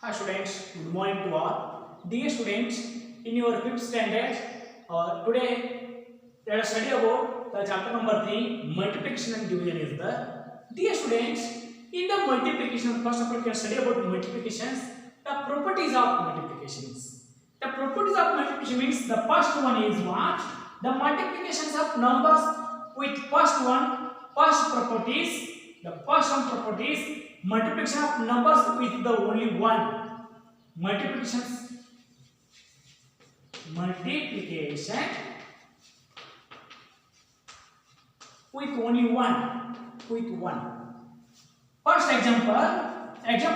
Hi students, good morning to all. Dear students, in your fifth standard, today let us study about the chapter number 3, multiplication and division is the. Dear students, in the multiplication, first of all, we can study about multiplications, the properties of multiplications. The properties of multiplication means the first one is what? The multiplications of numbers with first properties. The first one properties multiplication of numbers with the only one multiplication with only one. First example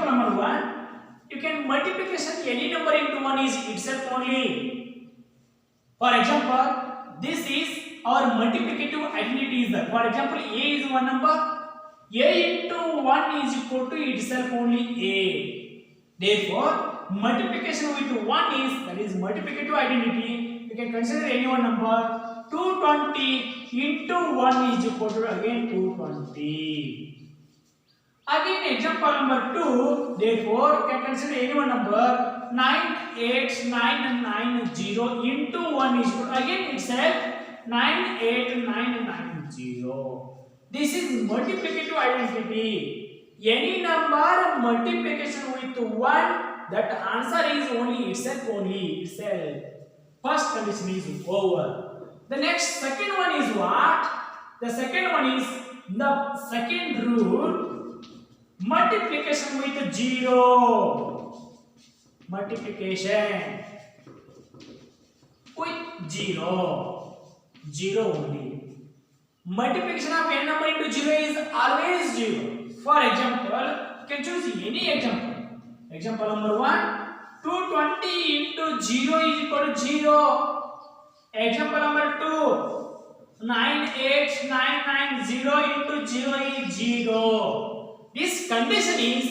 number 1, you can multiplication any number into 1 is itself only. For example, this is our multiplicative identity is that, for example, a is one number, a into 1 is equal to itself only a. Therefore, multiplication with 1 is, that is multiplicative identity. You can consider any one number. 220 into 1 is equal to again 220. Again example number 2, therefore you can consider any one number. 98990 into 1 is equal to again itself 98990. This is multiplicative identity. Any number multiplication with 1, that answer is only itself. First condition is over. The next second one is what? The second one is the second rule, multiplication with 0. Multiplication with 0 only. Multiplication of n number into 0 is always 0. For example, you can choose any example. Example number 1, 220 into 0 is equal to 0. Example number 2, 98990 into 0 is 0. This condition is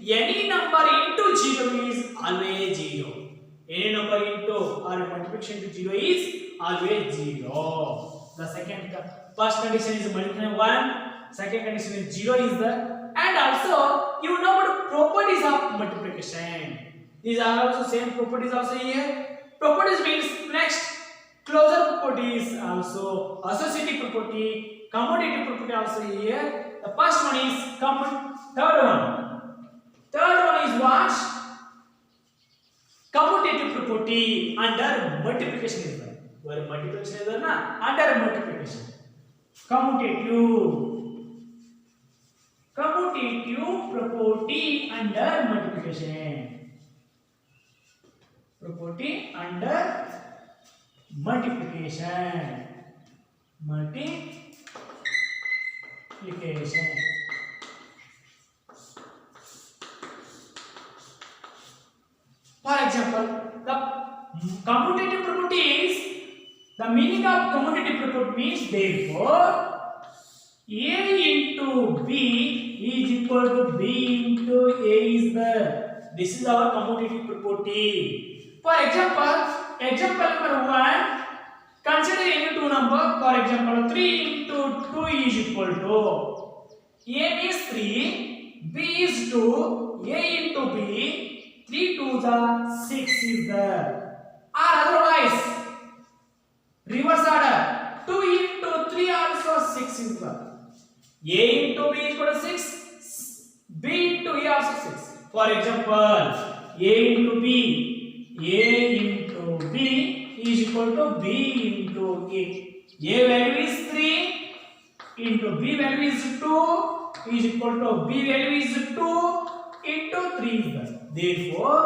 any number into 0 is always 0. Any number into or multiplication to 0 is always 0. The first condition is multiplication 1, second condition is 0 is the, and also you know about properties of multiplication. These are also same properties also here. Properties means next closure properties, also associative property, commutative property also here. The first one is third one is what? Commutative property under multiplication is there. Where multiplication is there na? Under multiplication. Commutative property under multiplication. Property under multiplication. For example, the commutative property is, the meaning of commutative property means therefore A into B is equal to B into A is the, this is our commutative property. For example number 1, consider any two number. For example, 3 into 2 is equal to, A is 3, B is 2, A into B, 3 to the 6 is there. Or otherwise, reverse order, 2 into 3 also 6 is there. A into B is equal to 6, B into A also 6. For example, A into B is equal to B into A. A value is 3 into B value is 2 is equal to B value is 2 into 3 is there. Therefore,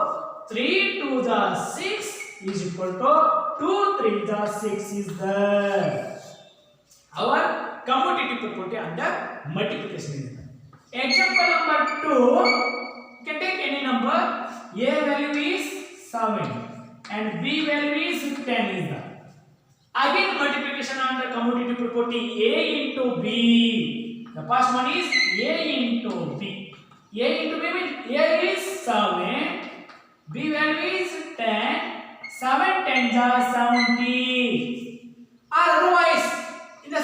3 to the 6 is equal to 2 3 the 6 is there. Our commutative property under multiplication is there. Example number 2, you can take any number. A value is 7 and B value is 10 is there. Again multiplication under commutative property A into B. The first one is A into B. A into B means A is 7, B value is 10. 7 10 is 70. Or otherwise, in the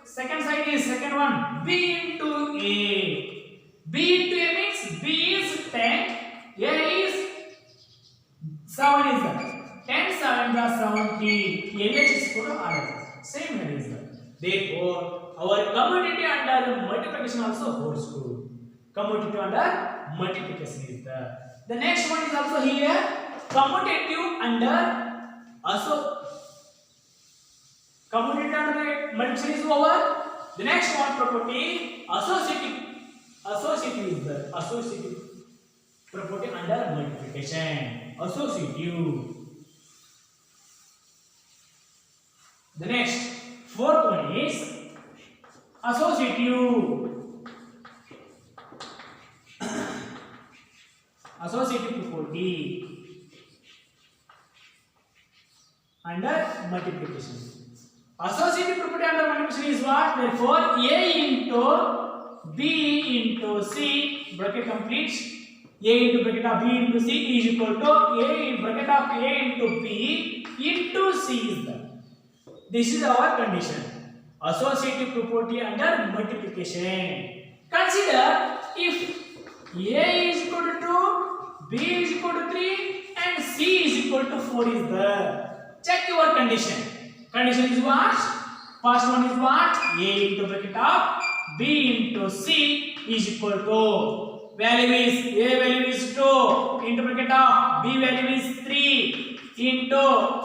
second side is second one, B into A. B into A means B is 10, A 70. LH is equal to RHS. Same value is there. Therefore, our commutative under multiplication also holds true. Commutative under multiplication is there. The next one is also here. Commutative under commutative under multiplication is over. The next one property associative is there. Associative property under multiplication. Associative. The next fourth one is associative. Associative property under multiplication. Associative property under multiplication is what? Therefore, A into B into C bracket complete. A into bracket of B into C is equal to A in bracket of A into B into C is there. This is our condition. Associative property under multiplication. Consider if A is equal to 2, B is equal to 3 and C is equal to 4 is there. Check your condition. Condition is what? First one is what? A into bracket of B into C is equal to value is A value is 2 into bracket of B value is 3 into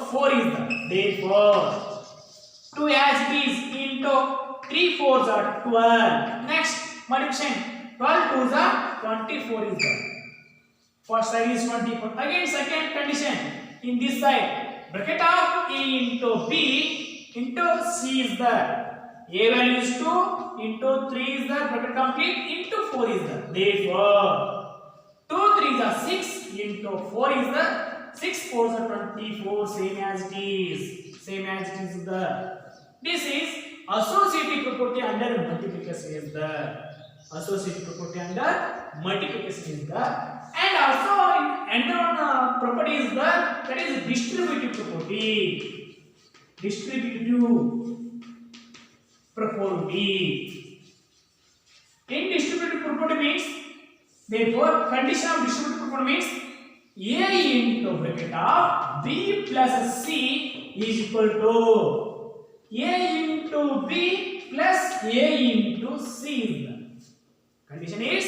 4 is there. Therefore 2 as it is into 3 4s are 12. Next multiplication 12 2s are 24 is there. First side is 24. Again second condition in this side bracket of A into B into C is there. A value is 2 into 3 is there. Bracket complete into 4 is there. Therefore 2 3s are 6 into 4 is there. 6 4s are 24. Same as it is. Same as it is there. This is associative property under multiplication is there. Associative property under multiplication is there. And also another property is there, that is distributive property. Distributive property. In distributive property means, therefore condition of distributive property means A into bracket of B plus C is equal to A into B plus A into C. Condition is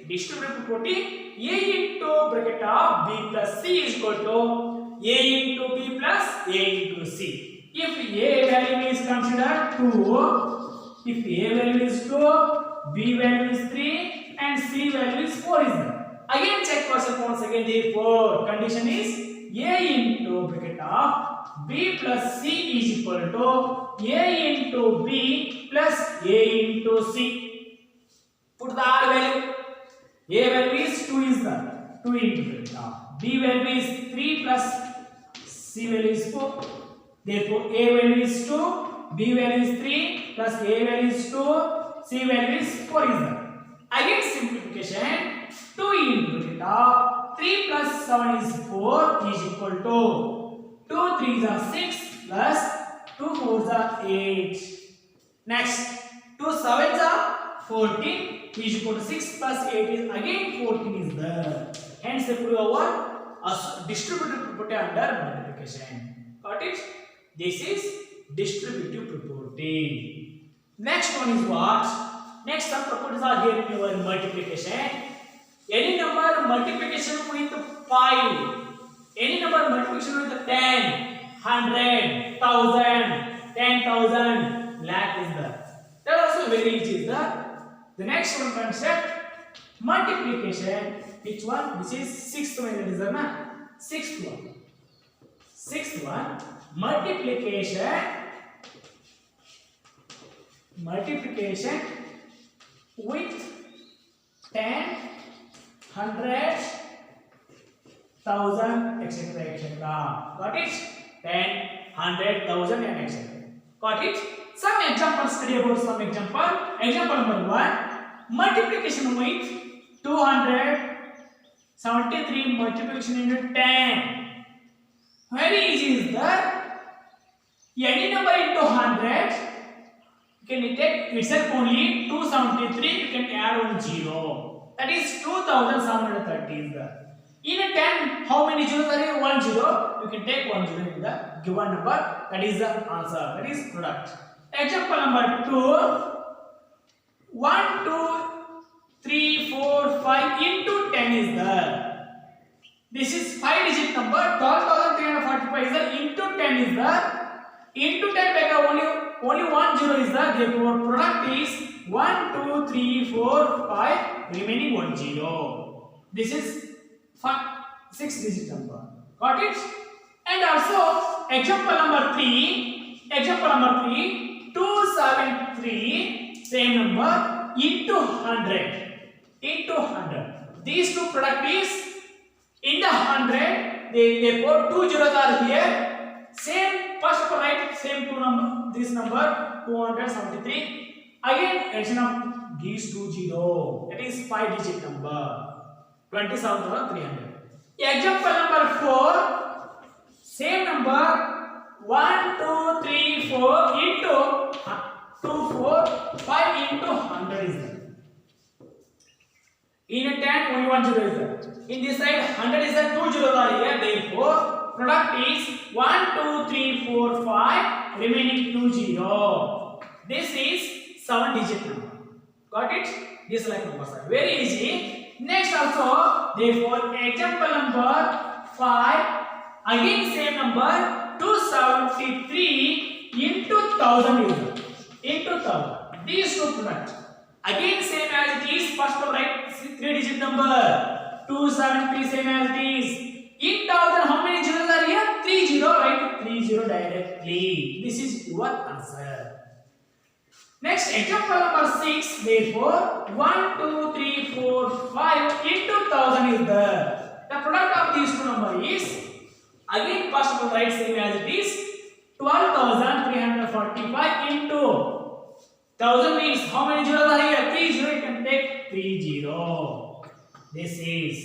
distributive property A into bracket of B plus C is equal to A into B plus A into C. If A value is considered 2, if A value is 2, B value is 3 and C value is 4 is there. Again check yourself once again. Therefore condition is A into bracket of B plus C is equal to A into B plus A into C. Put the R value. A value is 2 is the 2 into bracket of B value is 3 plus C value is 4. Therefore A value is 2, B value is 3 plus A value is 2, C value is 4 is there. Again simplification. 2 into bracket of 3 plus 7 is 4 is equal to 2 3s are 6 plus 2 4s are 8. Next 2 7s are 14 is equal to 6 plus 8 is again 14 is there. Hence they prove our distributive property under multiplication. Got it? This is distributive property. Next one is what? Next some properties are here in your multiplication. Any number multiplication with 5, any number multiplication with 10, 100, 1000, 10,000, lakh is there. That also very easy is there. The next one concept multiplication. Which one? This is sixth one. It is a sixth one. Sixth one multiplication. Multiplication with 10, 100, 1000, etc. etc. Got it? 10, 100, 1000 and etc. Got it? Some examples, study about some example. Example number 1. Multiplication with 273 multiplication into 10. Very easy is that. Any number into 100, you can take itself only 273, you can add one 0. That is 2730 is there. In a 10, how many zeros are here? 1 0. You can take 1 0 in the given number. That is the answer. That is product. Example number 2. 1, 2, 3, 4, 5 into 10 is there. This is 5 digit number. 12,345 is there. Into 10 is there. Into 10 back only 1 0 is there. Therefore, product is 1, 2, 3, 4, 5. Remaining 1 0. This is 6 digit number. Got it? And also example number 3. Example number 3. 273. Same number into 100. Into 100. These two product is in the 100. Therefore 2 zeros are here. Same first write same two number. This number 273. Again addition of these two zero. That is 5 digit number. 27,300. Example number 4. Same number 1, 2, 3, 4 into 2, 4, 5 into 100 is there. In a 10 only 1 0 is there. In this side 100 is there, 2 zeros are here. Therefore product is 1, 2, 3, 4, 5. Remaining 2 0. This is 7 digit number. Got it? This like numbers are very easy. Next also, therefore, example number 5, again same number 273 into 1000 is into 1000. These two products. Again same as it is. First one write 3 digit number 273 same as it is. In 1000 how many zeros are here? 3 0. Write 3 0 directly. This is your answer. Next example number 6. Therefore 1, 2, 3, 4, 5 into 1000 is there. The product of these two numbers is again first one write same as it is. 12,345 into 1000 means how many zeros are here? 3 0. You can take 3 0. This is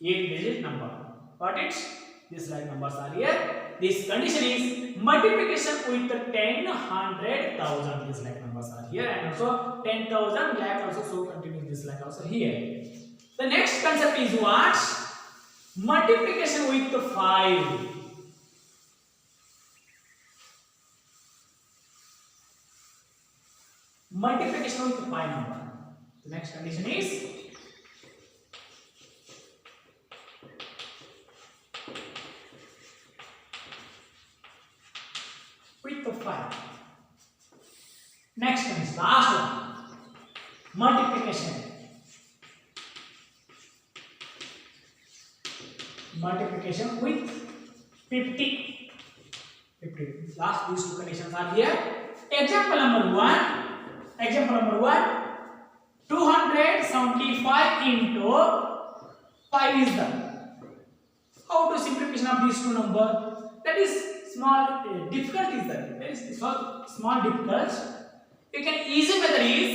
8 digit number. Got it? This like numbers are here. This condition is multiplication with 10, 100, 1000. This like numbers are here, and also 10,000 lakh also. So continue this like also here. The next concept is what? Multiplication with 5. Multiplication with 5 number. The next condition is with 5. Next one is last one. Multiplication. Multiplication with 50. 50. Last these two conditions are here. Example number 1. Example number 1. 275 into 5 is the. How to simplification of these two numbers? That is small difficult is that. There is small difficult. You can easy method is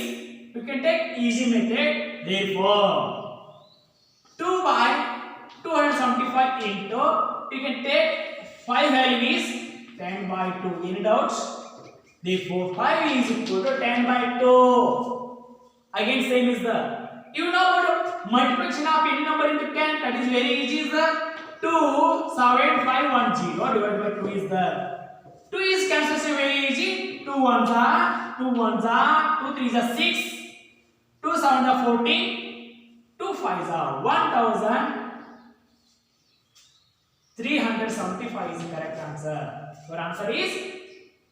you can take easy method. Therefore 2 by 275 into you can take 5 value is 10 by 2. Any doubts? Therefore 5 is equal to 10 by 2. Again same is the. You know about multiplication of any number into 10. That is very easy is the 2 7 5 1 0 divided by 2 is the. 2 is cancellation very easy. 2 1s are 2 1s are 2 3s are 6. 2 7s are 14. 2 5s are 1375 is the correct answer. Your answer is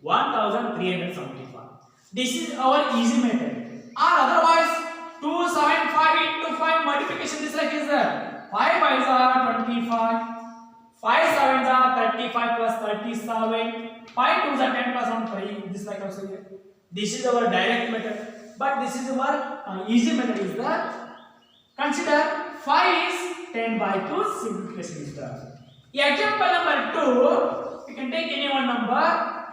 1375. This is our easy method. Or otherwise 275 into 5 multiplication this like is there. 5 5s are 25. 5 7s are 35 plus 37. 5 2s are 10 plus 1 3. This like also here. This is our direct method. But this is our easy method is the. Consider 5 is 10 by 2 simplification is the. Example number 2. You can take any one number.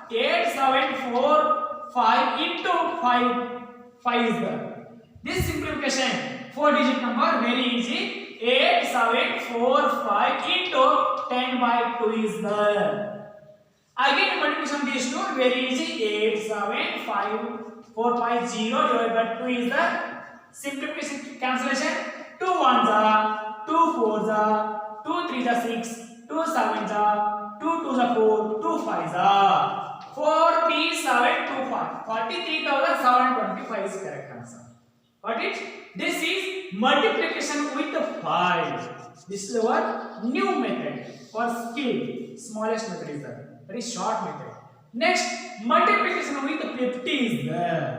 8 7 4 5 into 5 is the. This simplification 4 digit number very easy. 8 7 4 5 into 10 by 2 is there. Again multiplication these two very easy. 8 7 5 4 5 0 divided by 2 is the. Simplification cancellation 2 1s are 2 multiplication with 5. This is our new method for skill. Smallest method is that. Very short method. Next, multiplication with 50 is there.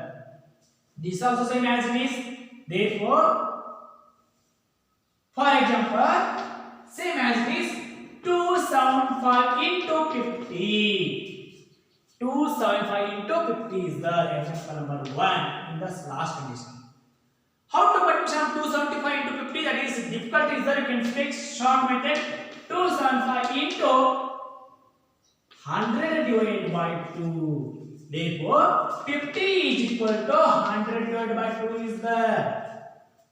This also same as it is. Therefore, for example, same as it is 275 into 50. 275 into 50 is the example number 1 in this last condition. How to multiply 275 into 50? That is difficult. Is there? You can fix short method. 275 into 100 divided by 2. Therefore, 50 is equal to 100 divided by 2 is there.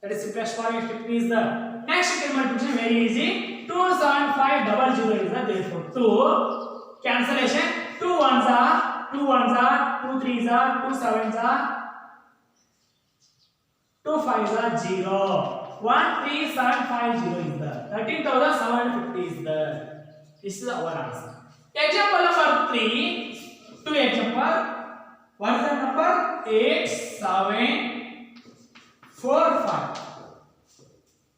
That is simplest form. 50 is there. Next, you can multiplication very easy. 275 double 0 is there. Therefore, 2 cancellation. 2 ones are 2 ones are 2 threes are 2 sevens are 2 5s are 0. 13750 is there. 13,750 is there. This is our answer. Example number 3. Two example. What is the number? 8745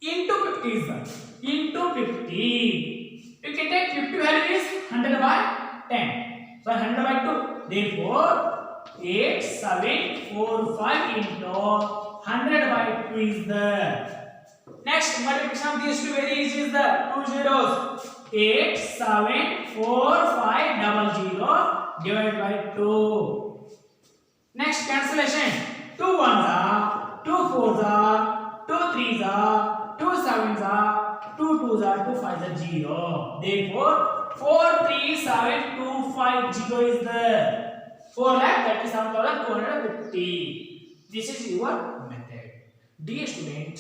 into 50 is there. Into 50. You can take 50 value is 100 by 10. So 100 by 2. Therefore, 8745 into 100 by 2 is there. Next, multiplication of these two very easy is there. 2 zeros. 874500 divided by 2. Next, cancellation. 2 ones are 2 fours are 2 threes are 2 sevens are 2 twos are 2 fives are 0. Therefore, 437,250 is there. 4,37,250. This is your method. Dear student,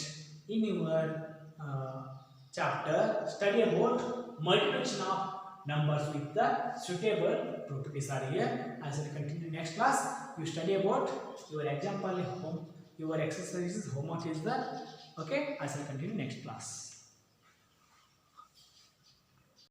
in your chapter, study about multiplication of numbers with the suitable properties are here. As we continue next class, you study about your example home, your exercises, homework is there. Okay, as we continue next class.